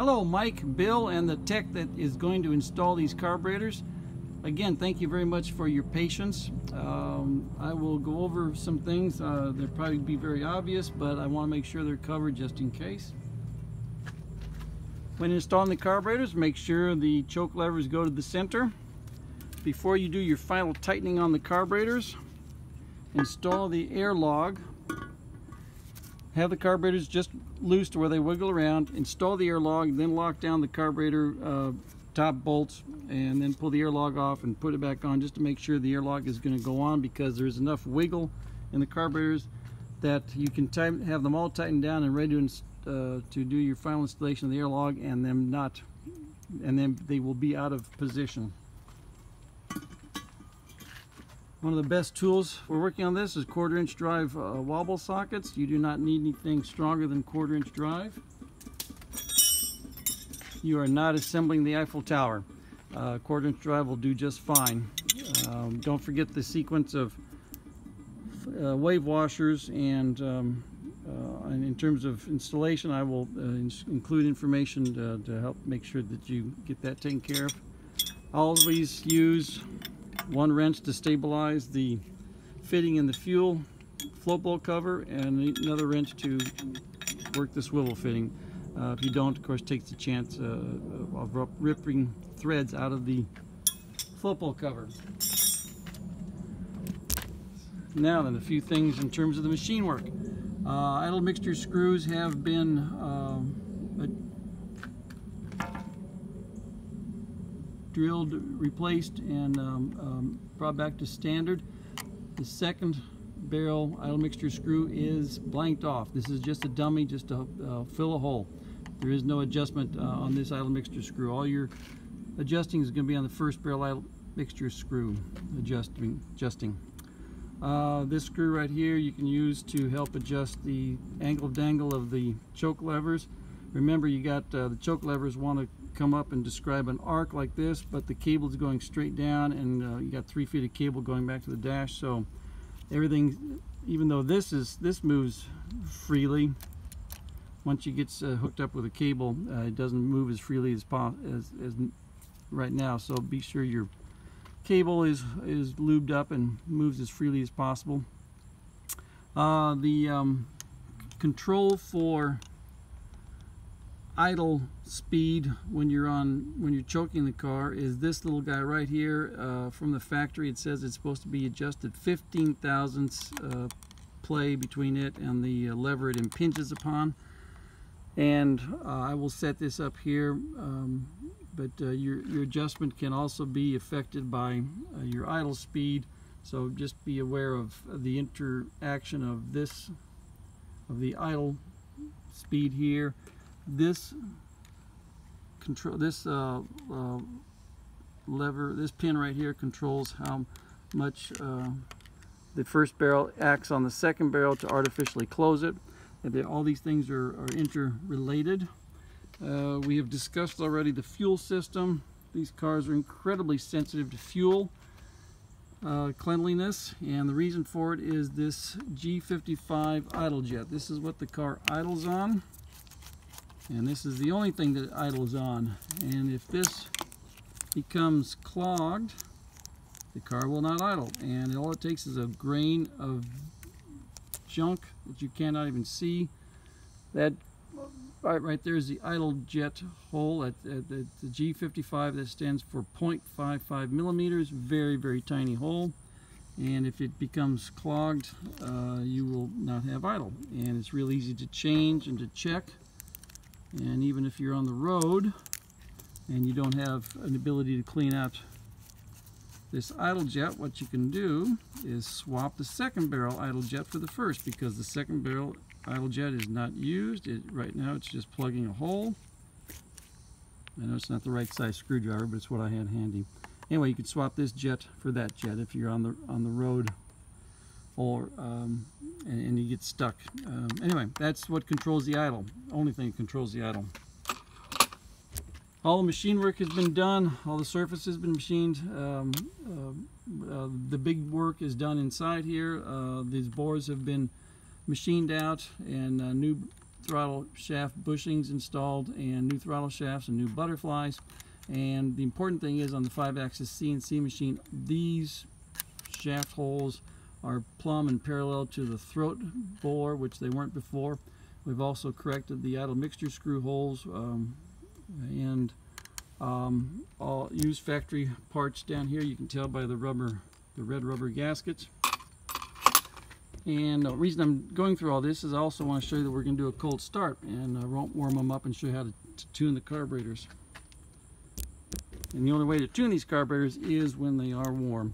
Hello, Mike, Bill, and the tech that is going to install these carburetors. Again, thank you very much for your patience. I will go over some things. They'll probably be very obvious, but I want to make sure they're covered just in case. When installing the carburetors, make sure the choke levers go to the center. Before you do your final tightening on the carburetors, install the air log. Have the carburetors just loose to where they wiggle around. Install the air log, then lock down the carburetor top bolts, and then pull the air log off and put it back on just to make sure the air log is going to go on, because there's enough wiggle in the carburetors that you can have them all tightened down and ready to do your final installation of the air log, and then they will be out of position. One of the best tools for working on this is 1/4" drive wobble sockets. You do not need anything stronger than 1/4" drive. You are not assembling the Eiffel Tower. 1/4" drive will do just fine. Don't forget the sequence of wave washers, and in terms of installation, I will include information to help make sure that you get that taken care of. Always use one wrench to stabilize the fitting in the fuel float bolt cover, and another wrench to work the swivel fitting. If you don't, of course, take the chance of ripping threads out of the float bolt cover. Now then, a few things in terms of the machine work. Idle mixture screws have been drilled, replaced, and brought back to standard. The second barrel idle mixture screw is blanked off. This is just a dummy, just to fill a hole. There is no adjustment on this idle mixture screw. All your adjusting is going to be on the first barrel idle mixture screw adjusting. This screw right here you can use to help adjust the angle dangle of the choke levers. Remember, you got the choke levers want to come up and describe an arc like this, but the cable is going straight down, and you got 3 feet of cable going back to the dash. So everything, even though this moves freely, once you get hooked up with a cable, it doesn't move as freely as right now. So be sure your cable is lubed up and moves as freely as possible. The control for idle speed when you're choking the car is this little guy right here. From the factory, it says it's supposed to be adjusted 15 thousandths play between it and the lever it impinges upon. And I will set this up here, but your adjustment can also be affected by your idle speed. So just be aware of the interaction of the idle speed here. This lever, this pin right here, controls how much the first barrel acts on the second barrel to artificially close it. And all these things are interrelated. We have discussed already the fuel system. These cars are incredibly sensitive to fuel cleanliness, and the reason for it is this G55 idle jet. This is what the car idles on, and this is the only thing that it idles on. And if this becomes clogged, the car will not idle, and all it takes is a grain of junk that you cannot even see. That right there is the idle jet hole at the G55. That stands for 0.55 millimeters. Very, very tiny hole, and if it becomes clogged, you will not have idle. And it's real easy to change and to check. And even if you're on the road and you don't have an ability to clean out this idle jet, what you can do is swap the second barrel idle jet for the first, because the second barrel idle jet is not used. Right now it's just plugging a hole. I know it's not the right size screwdriver, but it's what I had handy. Anyway, you could swap this jet for that jet if you're on the road, or and you get stuck. Anyway, that's what controls the idle. Only thing that controls the idle. All the machine work has been done. All the surface has been machined. The big work is done inside here. These bores have been machined out, and new throttle shaft bushings installed, and new throttle shafts and new butterflies. And the important thing is, on the 5-axis CNC machine, these shaft holes are plumb and parallel to the throat bore, which they weren't before. We've also corrected the idle mixture screw holes, and all used factory parts down here. You can tell by the red rubber gaskets. And the reason I'm going through all this is I also want to show you that we're going to do a cold start, and I won't warm them up and show you how to tune the carburetors. And the only way to tune these carburetors is when they are warm.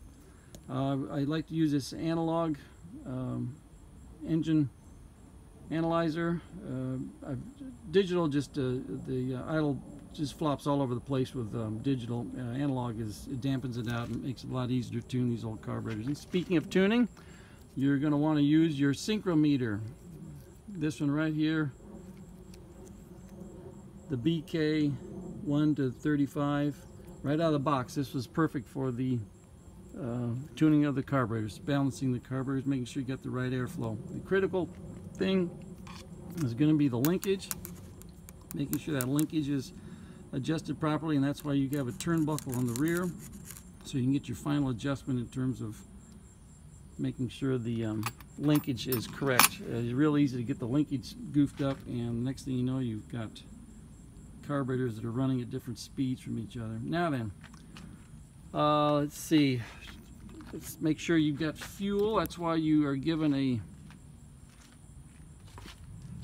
I like to use this analog engine analyzer. Digital, just the idle just flops all over the place with digital. Analog it dampens it out and makes it a lot easier to tune these old carburetors. And speaking of tuning, you're going to want to use your synchrometer. This one right here, the BK 1 to 35, right out of the box. This was perfect for the tuning of the carburetors, balancing the carburetors, making sure you get the right airflow. The critical thing is going to be the linkage, making sure that linkage is adjusted properly, and that's why you have a turnbuckle on the rear, so you can get your final adjustment in terms of making sure the linkage is correct. It's real easy to get the linkage goofed up, and next thing you know, you've got carburetors that are running at different speeds from each other. Now then, let's see. Let's make sure you've got fuel. That's why you are given a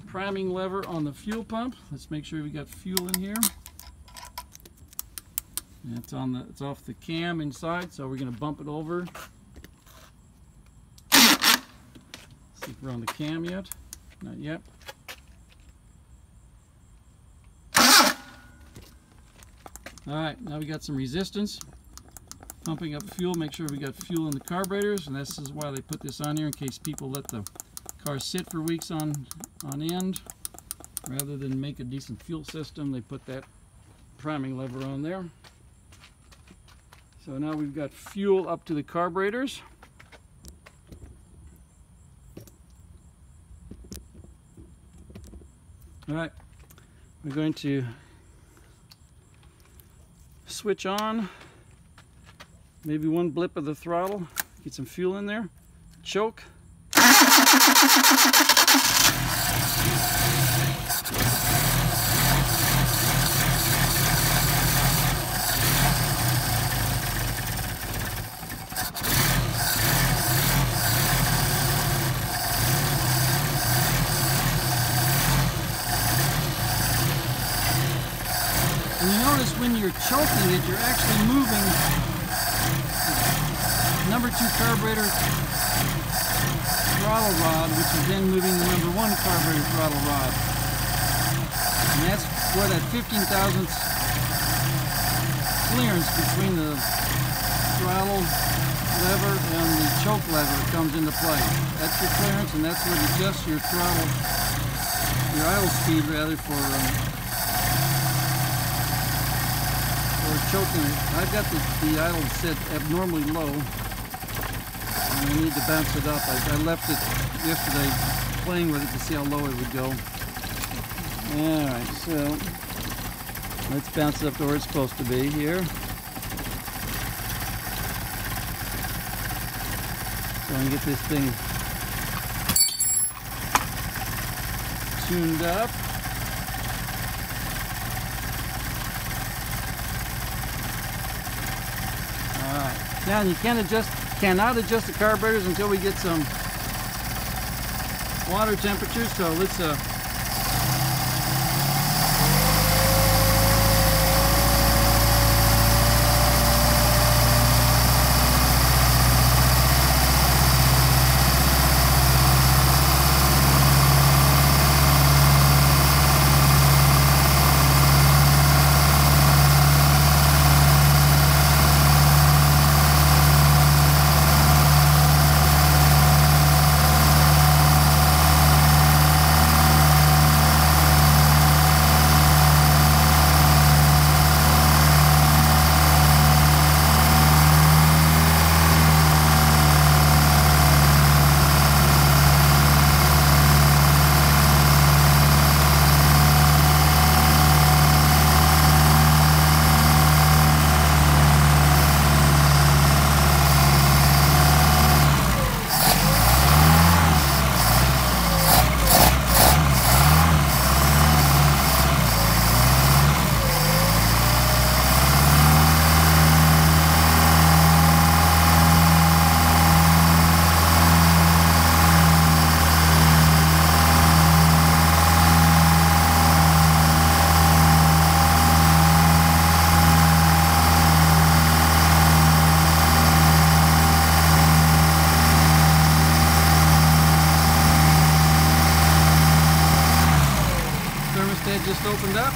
priming lever on the fuel pump. Let's make sure we got fuel in here. And it's off the cam inside, so we're going to bump it over. See if we're on the cam yet. Not yet. Alright, now we got some resistance. Pumping up fuel, make sure we got fuel in the carburetors, and this is why they put this on here, in case people let the car sit for weeks on end. Rather than make a decent fuel system, they put that priming lever on there. So now we've got fuel up to the carburetors. Alright, we're going to switch on, maybe one blip of the throttle, get some fuel in there, choke. And you notice when you're choking it, you're actually moving the number 2 carburetor throttle rod, which is then moving the number 1 carburetor throttle rod. And that's where that 15,000th clearance between the throttle lever and the choke lever comes into play. That's your clearance, and that's what adjusts your throttle, your idle speed rather, for choking it. I've got the idle set abnormally low, and I need to bounce it up. I left it yesterday playing with it to see how low it would go. Alright, so let's bounce it up to where it's supposed to be here. So I can get this thing tuned up. Now you cannot adjust the carburetors until we get some water temperature. So let's head just opened up.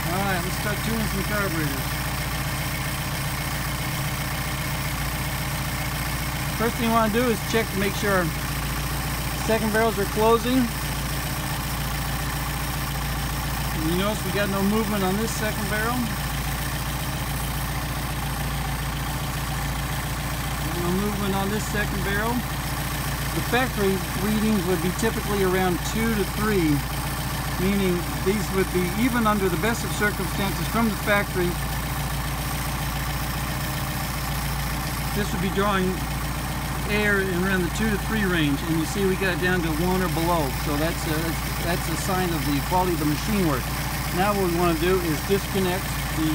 Alright, let's start tuning some carburetors. First thing you want to do is check to make sure our second barrels are closing. And you notice we got no movement on this second barrel. No movement on this second barrel. The factory readings would be typically around 2 to 3, meaning these would be, even under the best of circumstances from the factory, this would be drawing air in around the 2 to 3 range, and you see we got it down to 1 or below, so that's a sign of the quality of the machine work. Now what we want to do is disconnect the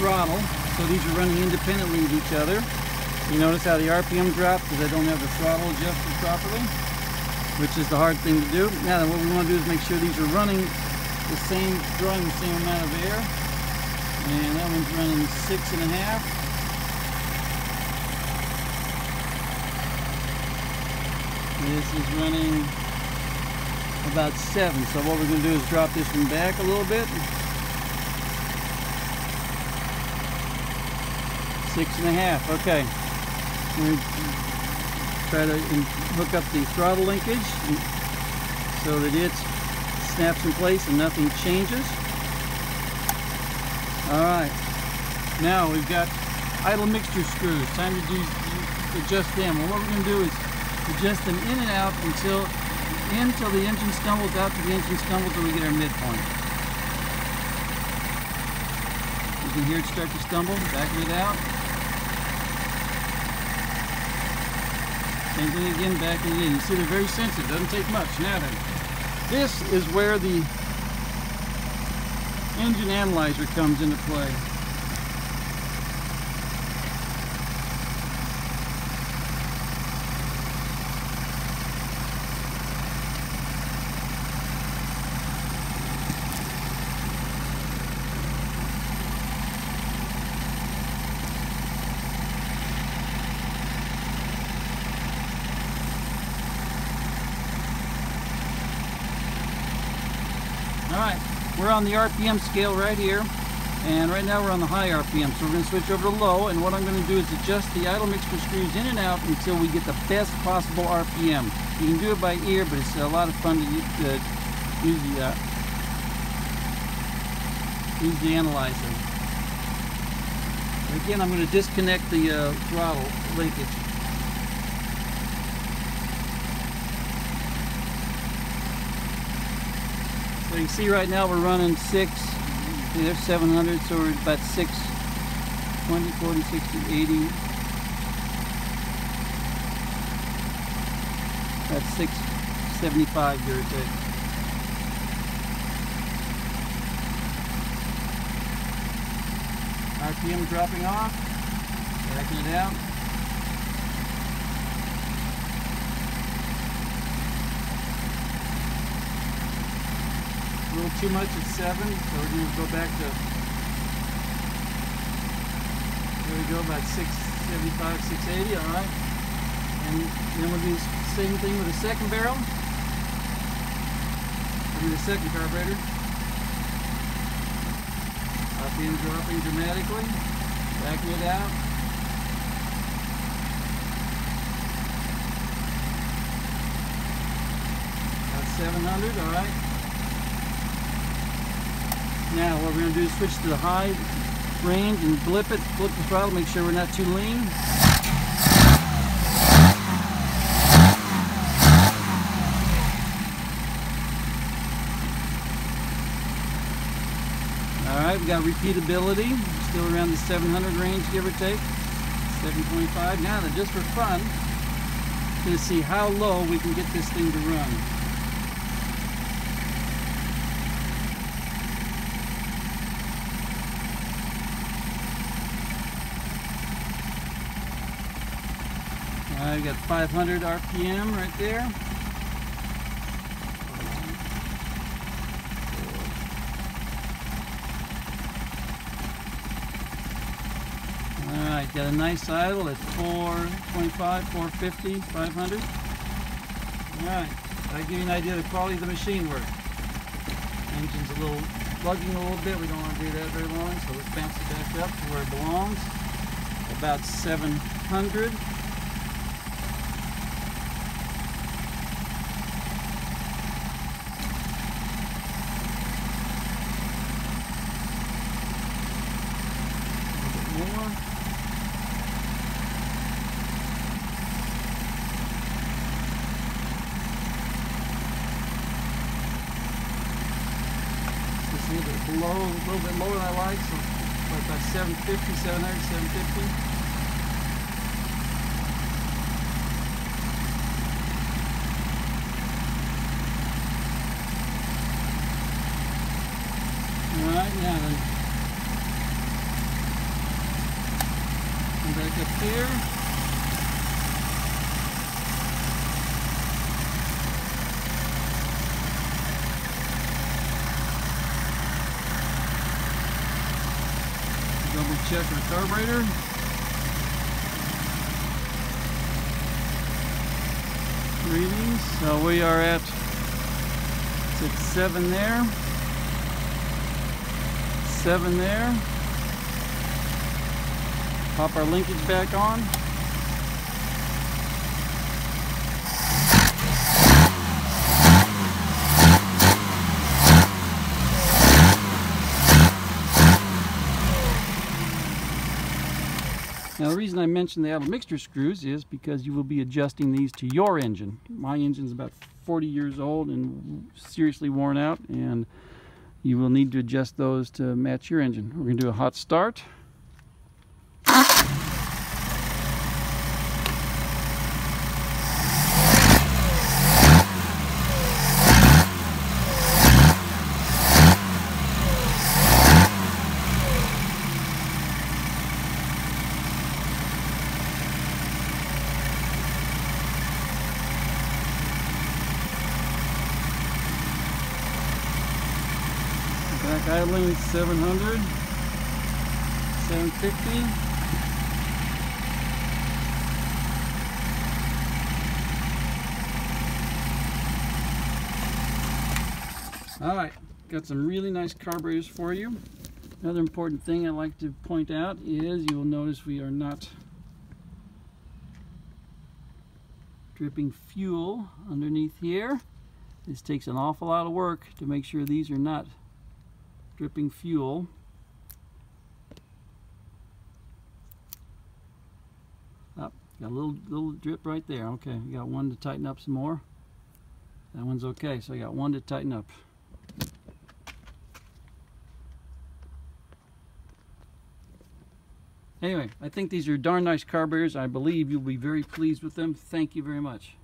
throttle, so these are running independently of each other. You notice how the RPM dropped because I don't have the throttle adjusted properly, which is the hard thing to do. Now what we want to do is make sure these are running the same, drawing the same amount of air, and that one's running 6.5. This is running about 7. So what we're going to do is drop this one back a little bit. 6.5. Okay. We're going to try to hook up the throttle linkage so that it snaps in place and nothing changes. Alright. Now we've got idle mixture screws. Time to adjust them. Well, what we're going to do is adjust them in and out until the engine stumbles, out to the engine stumble till we get our midpoint. You can hear it start to stumble, backing it out. Same thing again, backing it in. You see they're very sensitive, doesn't take much. Now then, this is where the engine analyzer comes into play. Alright, we're on the RPM scale right here, and right now we're on the high RPM, so we're going to switch over to low, and what I'm going to do is adjust the idle mixture screws in and out until we get the best possible RPM. You can do it by ear, but it's a lot of fun to use the analyzer. Again, I'm going to disconnect the throttle linkage. So you can see right now we're running 6, there's 700, so we're about 6, 20, 40, 60, 80. That's 675, give or take. RPM dropping off, backing it out. A little too much at 7, so we're going to go back to, there we go, about 675, 680, alright. And then we'll do the same thing with the second barrel. We'll do the second carburetor. RPM dropping dramatically, backing it out. About 700, alright. Now what we're going to do is switch to the high range and flip the throttle, make sure we're not too lean. Alright, we got repeatability, still around the 700 range, give or take, 725. Now then, just for fun, we're going to see how low we can get this thing to run. Alright, we got 500 RPM right there. Alright, got a nice idle at 425, 450, 500. Alright. I give you an idea of the quality of the machine work. Engine's a little plugging a little bit. We don't want to do that very long, so let's bounce it back up to where it belongs. About 700. A little bit more. A little bit below, a little bit lower than I like, so about 750, 700, 750. Alright, now then, come back up here. Double check our carburetor. Readings. So we are at 7 there. 7 there. Pop our linkage back on. Now the reason I mentioned the idle mixture screws is because you will be adjusting these to your engine. My engine's about 40 years old and seriously worn out, and you will need to adjust those to match your engine. We're going to do a hot start. Back idling 700, 750. Alright, got some really nice carburetors for you. Another important thing I'd like to point out is you will notice we are not dripping fuel underneath here. This takes an awful lot of work to make sure these are not dripping fuel. Got a little drip right there. Okay, we got one to tighten up some more. That one's okay, so I got one to tighten up. Anyway, I think these are darn nice carburetors. I believe you'll be very pleased with them. Thank you very much.